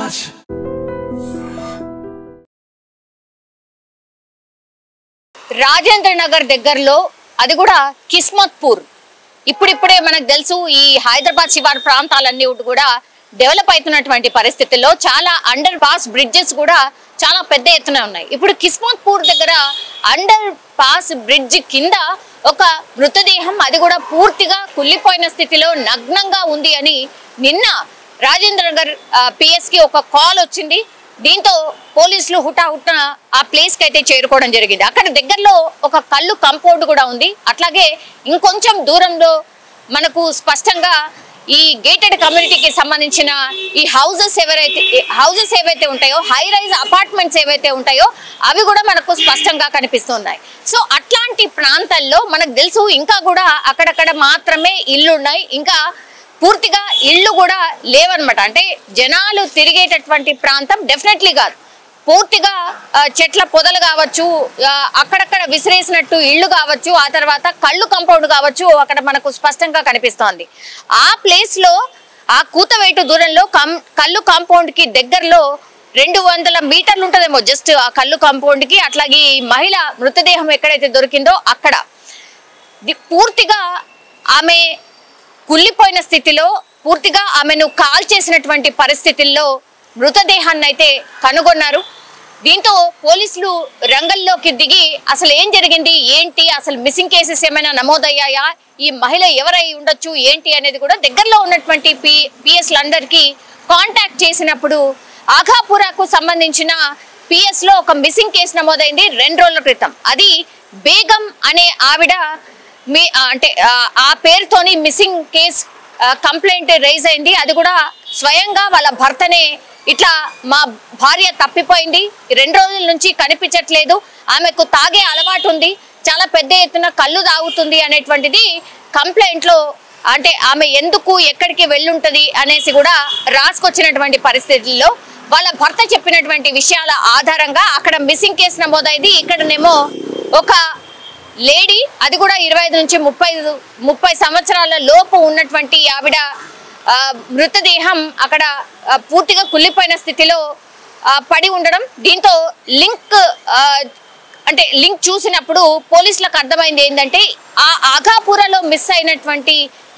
Raj. Rajendra Nagar దగ్గరలో అది కూడా కిస్మత్పూర్ ఇప్పుడిప్పుడే మనకు తెలుసు ఈ హైదరాబాద్ శివారు ప్రాంతాలన్నీ కూడా డెవలప్ అవుతున్నటువంటి పరిస్థితుల్లో చాలా అండర్ పాస్ బ్రిడ్జెస్ కూడా చాలా పెద్ద ఎత్తున ఉన్నాయి. ఇప్పుడు కిస్మత్పూర్ దగ్గర అండర్ పాస్ బ్రిడ్జ్ కింద ఒక మృతదేహం అది కూడా పూర్తిగా కుళ్ళిపోయిన స్థితిలో నగ్నంగా ఉంది అని నిన్న రాజేంద్ర నగర్ పిఎస్ కి ఒక కాల్ వచ్చింది. దీంతో పోలీసులు హుటాహుట్న ఆ ప్లేస్ కి అయితే చేరుకోవడం జరిగింది. అక్కడ దగ్గరలో ఒక కళ్ళు కాంపౌండ్ కూడా ఉంది. అట్లాగే ఇంకొంచెం దూరంలో మనకు స్పష్టంగా ఈ గేటెడ్ కమ్యూనిటీకి సంబంధించిన ఈ హౌజెస్ ఏవైతే ఉంటాయో, హై రైజ్ అపార్ట్మెంట్స్ ఏవైతే ఉంటాయో అవి కూడా మనకు స్పష్టంగా కనిపిస్తున్నాయి. సో అట్లాంటి ప్రాంతాల్లో మనకు తెలుసు ఇంకా కూడా అక్కడక్కడ మాత్రమే ఇల్లు ఉన్నాయి, ఇంకా పూర్తిగా ఇళ్ళు కూడా లేవన్నమాట. అంటే జనాలు తిరిగేటటువంటి ప్రాంతం డెఫినెట్లీ కాదు. పూర్తిగా చెట్ల పొదలు కావచ్చు, అక్కడక్కడ విసిరేసినట్టు ఇళ్ళు కావచ్చు, ఆ తర్వాత కళ్ళు కాంపౌండ్ కావచ్చు అక్కడ మనకు స్పష్టంగా కనిపిస్తోంది. ఆ ప్లేస్లో ఆ కూతవేటు దూరంలో కళ్ళు కాంపౌండ్ కి దగ్గరలో 200 మీటర్లు ఉంటుందేమో జస్ట్ ఆ కళ్ళు కాంపౌండ్ కి. అట్లాగే ఈ మహిళ మృతదేహం ఎక్కడైతే దొరికిందో అక్కడ పూర్తిగా ఆమె కుళ్ళిపోయిన స్థితిలో, పూర్తిగా ఆమెను కాల్ చేసినటువంటి పరిస్థితుల్లో మృతదేహాన్ని అయితే కనుగొన్నారు. దీంతో పోలీసులు రంగంలోకి దిగి అసలు ఏం జరిగింది ఏంటి, అసలు మిస్సింగ్ కేసెస్ ఏమైనా నమోదయ్యాయా, ఈ మహిళ ఎవరై ఉండొచ్చు ఏంటి అనేది కూడా దగ్గరలో ఉన్నటువంటి పిఎస్లందరికీ కాంటాక్ట్ చేసినప్పుడు ఆఘాపురాకు సంబంధించిన పిఎస్ లో ఒక మిస్సింగ్ కేసు నమోదైంది 2 రోజుల క్రితం. అది బేగం అనే ఆవిడ అంటే ఆ పేరుతోని మిస్సింగ్ కేస్ కంప్లైంట్ రైజ్ అయింది. అది కూడా స్వయంగా వాళ్ళ భర్తనే ఇట్లా మా భార్య తప్పిపోయింది, 2 రోజుల నుంచి కనిపించట్లేదు, ఆమెకు తాగే అలవాటు ఉంది, చాలా పెద్ద ఎత్తున కళ్ళు తాగుతుంది అనేటువంటిది కంప్లైంట్ లో, అంటే ఆమె ఎందుకు ఎక్కడికి వెళ్ళుంటది అనేసి కూడా రాసుకొచ్చినటువంటి పరిస్థితుల్లో వాళ్ళ భర్త చెప్పినటువంటి విషయాల ఆధారంగా అక్కడ మిస్సింగ్ కేసు నమోదైంది. ఇక్కడనేమో ఒక లేడీ, అది కూడా 25 నుంచి 30 సంవత్సరాల లోపు ఉన్నటువంటి ఆవిడ మృతదేహం అక్కడ పూర్తిగా కుళ్ళిపోయిన స్థితిలో పడి ఉండడం. దీంతో లింక్ చూసినప్పుడు పోలీసులకు అర్థమైంది ఏంటంటే ఆ ఆఘాపురలో మిస్ అయినటువంటి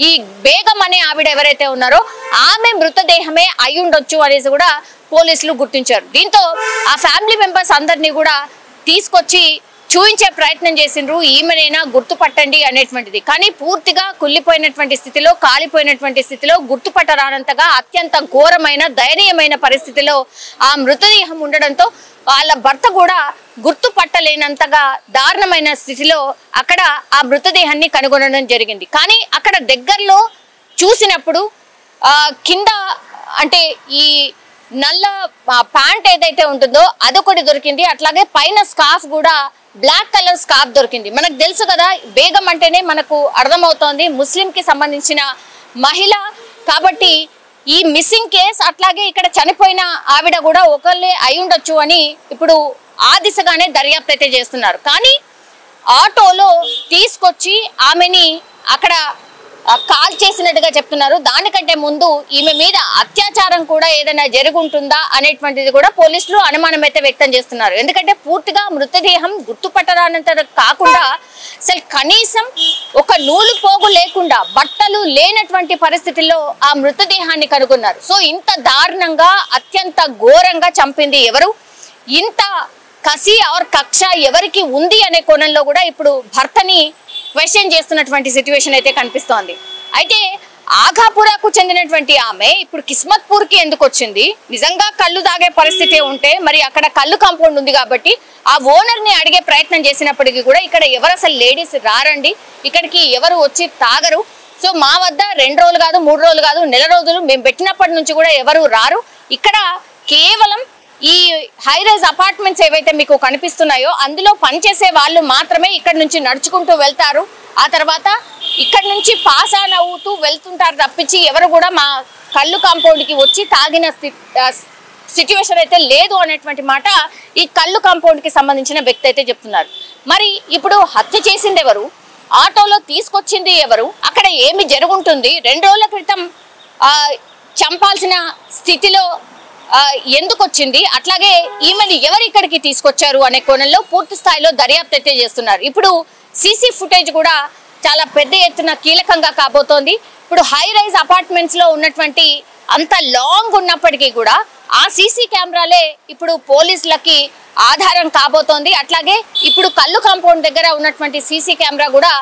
ఈ బేగం అనే ఆవిడ ఎవరైతే ఉన్నారో ఆమె మృతదేహమే అయి ఉండొచ్చు అనేసి కూడా పోలీసులు గుర్తించారు. దీంతో ఆ ఫ్యామిలీ మెంబర్స్ అందరినీ కూడా తీసుకొచ్చి చూయించే ప్రయత్నం చేసిండ్రు, ఈమెనైనా గుర్తుపట్టండి అనేటువంటిది. కానీ పూర్తిగా కుళ్ళిపోయినటువంటి స్థితిలో, కాలిపోయినటువంటి స్థితిలో, గుర్తుపట్టరానంతగా అత్యంత ఘోరమైన దయనీయమైన పరిస్థితిలో ఆ మృతదేహం ఉండడంతో వాళ్ళ భర్త కూడా గుర్తుపట్టలేనంతగా దారుణమైన స్థితిలో అక్కడ ఆ మృతదేహాన్ని కనుగొనడం జరిగింది. కానీ అక్కడ దగ్గరలో చూసినప్పుడు కింద అంటే ఈ నల్ల ప్యాంట్ ఏదైతే ఉంటుందో అదొకటి దొరికింది. అట్లాగే పైన స్కార్ఫ్ కూడా బ్లాక్ కలర్ స్కార్ఫ్ దొరికింది. మనకు తెలుసు కదా, బేగం అంటేనే మనకు అర్థమవుతోంది ముస్లిం కి సంబంధించిన మహిళ కాబట్టి ఈ మిస్సింగ్ కేస్, అట్లాగే ఇక్కడ చనిపోయిన ఆవిడ కూడా ఒకళ్ళే అయి ఉండొచ్చు అని ఇప్పుడు ఆ దిశగానే దర్యాప్తు అయితే చేస్తున్నారు. కానీ ఆటోలో తీసుకొచ్చి ఆమెని అక్కడ కాల్ చేసినట్టుగా చెప్తున్నారు. దానికంటే ముందు ఈమె మీద అత్యాచారం కూడా ఏదైనా జరుగుంటుందా అనేటువంటిది కూడా పోలీసులు అనుమానం అయితే వ్యక్తం చేస్తున్నారు. ఎందుకంటే పూర్తిగా మృతదేహం గుర్తుపట్టరానంత కాకుండా అసలు కనీసం ఒక నూలు పోగు లేకుండా బట్టలు లేనటువంటి పరిస్థితుల్లో ఆ మృతదేహాన్ని కనుగొన్నారు. సో ఇంత దారుణంగా అత్యంత ఘోరంగా చంపింది ఎవరు, ఇంత కసి ఆర్ కక్ష ఎవరికి ఉంది అనే కోణంలో కూడా ఇప్పుడు భర్తని క్వశ్చన్ చేస్తున్నటువంటి సిచ్యువేషన్ అయితే కనిపిస్తోంది. అయితే ఆఘాపురాకు చెందినటువంటి ఆమె ఇప్పుడు కిస్మత్పూర్ కి ఎందుకు వచ్చింది? నిజంగా కళ్ళు తాగే పరిస్థితి ఉంటే మరి అక్కడ కళ్ళు కాంపౌండ్ ఉంది కాబట్టి ఆ ఓనర్ ని అడిగే ప్రయత్నం చేసినప్పటికీ కూడా ఇక్కడ ఎవరు అసలు లేడీస్ రారండి, ఇక్కడికి ఎవరు వచ్చి తాగరు, సో మా వద్ద 2 రోజులు కాదు 3 రోజులు కాదు నెల రోజులు మేము పెట్టినప్పటి నుంచి కూడా ఎవరు రారు, ఇక్కడ కేవలం ఈ హై రైజ్ అపార్ట్మెంట్స్ ఏవైతే మీకు కనిపిస్తున్నాయో అందులో పనిచేసే వాళ్ళు మాత్రమే ఇక్కడ నుంచి నడుచుకుంటూ వెళ్తారు, ఆ తర్వాత ఇక్కడ నుంచి పాస్ ఆన్ అవుతూ వెళ్తుంటారు తప్పించి ఎవరు కూడా మా కళ్ళు కాంపౌండ్ కి వచ్చి తాగిన సిచ్యువేషన్ అయితే లేదు అనేటువంటి మాట ఈ కళ్ళు కాంపౌండ్ కి సంబంధించిన వ్యక్తి అయితే చెప్తున్నారు. మరి ఇప్పుడు హత్య చేసింది ఎవరు, ఆటోలో తీసుకొచ్చింది ఎవరు, అక్కడ ఏమి జరుగుంటుంది, 2 రోజుల క్రితం చంపాల్సిన స్థితిలో ఎందుకు వచ్చింది, అట్లాగే ఈమెను ఎవరు ఇక్కడికి తీసుకొచ్చారు అనే కోణంలో పూర్తి స్థాయిలో దర్యాప్తు అయితే చేస్తున్నారు. ఇప్పుడు సీసీ ఫుటేజ్ కూడా చాలా పెద్ద ఎత్తున కీలకంగా కాబోతోంది. ఇప్పుడు హై రైజ్ అపార్ట్మెంట్స్ లో ఉన్నటువంటి అంత లాంగ్ ఉన్నప్పటికీ కూడా ఆ సీసీ కెమెరాలే ఇప్పుడు పోలీసులకి ఆధారం కాబోతోంది. అట్లాగే ఇప్పుడు కల్లు కాంపౌండ్ దగ్గర ఉన్నటువంటి సీసీ కెమెరా కూడా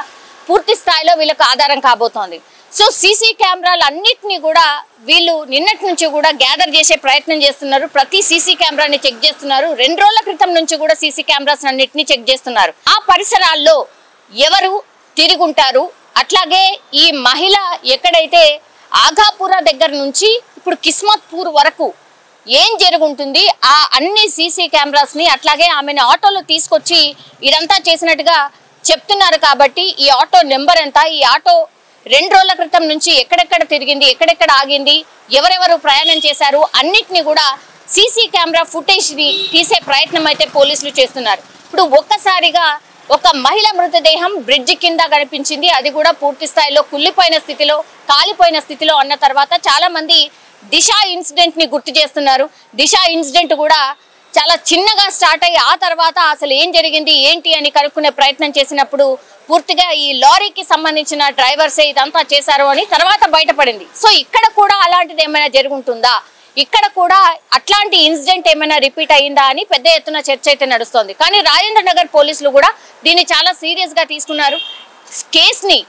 పూర్తి స్థాయిలో వీళ్ళకి ఆధారం కాబోతోంది. సో సీసీ కెమెరాలు అన్నిటినీ కూడా వీళ్ళు నిన్నటి నుంచి కూడా గ్యాదర్ చేసే ప్రయత్నం చేస్తున్నారు. ప్రతి సీసీ కెమెరాని చెక్ చేస్తున్నారు. 2 రోజుల క్రితం నుంచి కూడా సీసీ కెమెరాస్ అన్నిటినీ చెక్ చేస్తున్నారు. ఆ పరిసరాల్లో ఎవరు తిరుగుంటారు, అట్లాగే ఈ మహిళ ఎక్కడైతే ఆగాపురా దగ్గర నుంచి ఇప్పుడు కిస్మత్పూర్ వరకు ఏం జరుగుంటుంది, ఆ అన్ని సీసీ కెమెరాస్ ని అట్లాగే ఆమెను ఆటోలో తీసుకొచ్చి ఇదంతా చేసినట్టుగా చెప్తున్నారు. కాబట్టి ఈ ఆటో నెంబర్ ఎంత, ఈ ఆటో 2 రోజుల క్రితం నుంచి ఎక్కడెక్కడ తిరిగింది, ఎక్కడెక్కడ ఆగింది, ఎవరెవరు ప్రయాణం చేశారు అన్నిటిని కూడా సీసీ కెమెరా ఫుటేజ్ ని తీసే ప్రయత్నం అయితే పోలీసులు చేస్తున్నారు. ఇప్పుడు ఒక్కసారిగా ఒక మహిళ మృతదేహం బ్రిడ్జి కింద కనిపించింది. అది కూడా పూర్తి స్థాయిలో కుళ్ళిపోయిన స్థితిలో, కాలిపోయిన స్థితిలో అన్న తర్వాత చాలా మంది దిశ ఇన్సిడెంట్ ని గుర్తు చేస్తున్నారు. దిశ ఇన్సిడెంట్ కూడా చాలా చిన్నగా స్టార్ట్ అయ్యి ఆ తర్వాత అసలు ఏం జరిగింది ఏంటి అని కనుక్కునే ప్రయత్నం చేసినప్పుడు పూర్తిగా ఈ లారీకి సంబంధించిన డ్రైవర్సే ఇదంతా చేశారు అని తర్వాత బయటపడింది. సో ఇక్కడ కూడా అలాంటిది ఏమైనా జరుగుంటుందా, ఇక్కడ కూడా అట్లాంటి ఇన్సిడెంట్ ఏమైనా రిపీట్ అయ్యిందా అని పెద్ద ఎత్తున చర్చ అయితే నడుస్తోంది. కానీ రాజేంద్ర నగర్ పోలీసులు కూడా దీన్ని చాలా సీరియస్ గా తీసుకున్నారు. కేసుని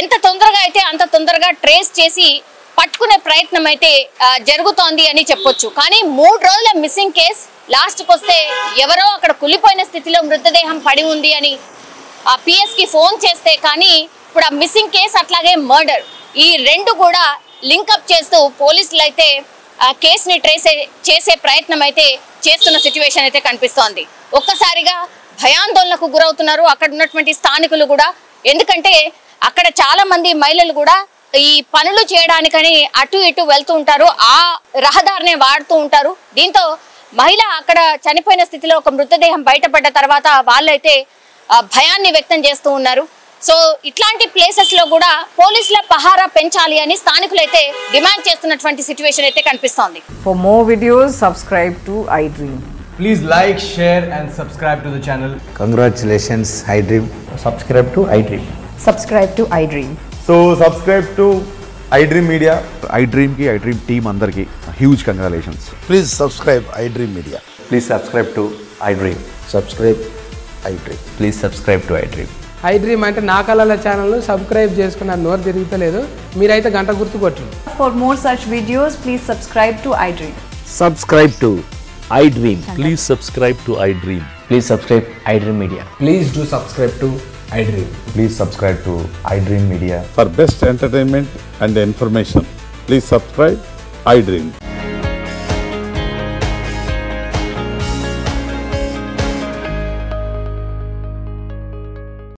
ఎంత తొందరగా అయితే అంత తొందరగా ట్రేస్ చేసి పట్టుకునే ప్రయత్నం అయితే జరుగుతోంది అని చెప్పొచ్చు. కానీ 3 రోజుల మిస్సింగ్ కేసు లాస్ట్కి వస్తే ఎవరో అక్కడ కులిపోయిన స్థితిలో మృతదేహం పడి ఉంది అని ఆ పిఎస్ కి ఫోన్ చేస్తే కానీ ఇప్పుడు ఆ మిస్సింగ్ కేసు అట్లాగే మర్డర్ ఈ 2 కూడా లింకప్ చేస్తూ పోలీసులు అయితే కేసుని ట్రేస్ చేసే ప్రయత్నం అయితే చేస్తున్న సిచ్యువేషన్ అయితే కనిపిస్తోంది. ఒక్కసారిగా భయాందోళనకు గురవుతున్నారు అక్కడ ఉన్నటువంటి స్థానికులు కూడా. ఎందుకంటే అక్కడ చాలా మంది మహిళలు కూడా ఈ పనులు చేయడానికని అటు ఇటు వెళ్తూ ఉంటారు, ఆ రహదారిని వాడుతూ ఉంటారు. దీంతో మహిళ అక్కడ చనిపోయిన స్థితిలో ఒక మృతదేహం బయటపడ్డ తర్వాత వాళ్ళైతే భయాన్ని వ్యక్తం చేస్తూ ఉన్నారు. సో ఇట్లాంటి ప్లేసెస్ లో కూడా పోలీసుల పహారా పెంచాలి అని స్థానికులు అయితే డిమాండ్ చేస్తున్నటువంటి సిచ్యువేషన్ అయితే కనిపిస్తోంది. For more videos subscribe to iDream. Please like, share and subscribe to the channel. Congratulations, iDream. Subscribe to iDream. Subscribe to iDream. So subscribe to iDream Media. iDream ki iDream team andarki huge congratulations. Please subscribe iDream Media. Please subscribe to iDream. Subscribe iDream. Please subscribe to iDream. iDream అంటే నా కళల channel subscribe చేసుకున్న నోరు తిరుగుతలేదు, మీరైతే గంట గుర్తు కొట్టండి. For more such videos, please subscribe to iDream. Subscribe to iDream. Please subscribe to iDream. Please subscribe iDream Media. Please do subscribe to iDream. Please subscribe to iDream Media. For best entertainment and information, please subscribe iDream.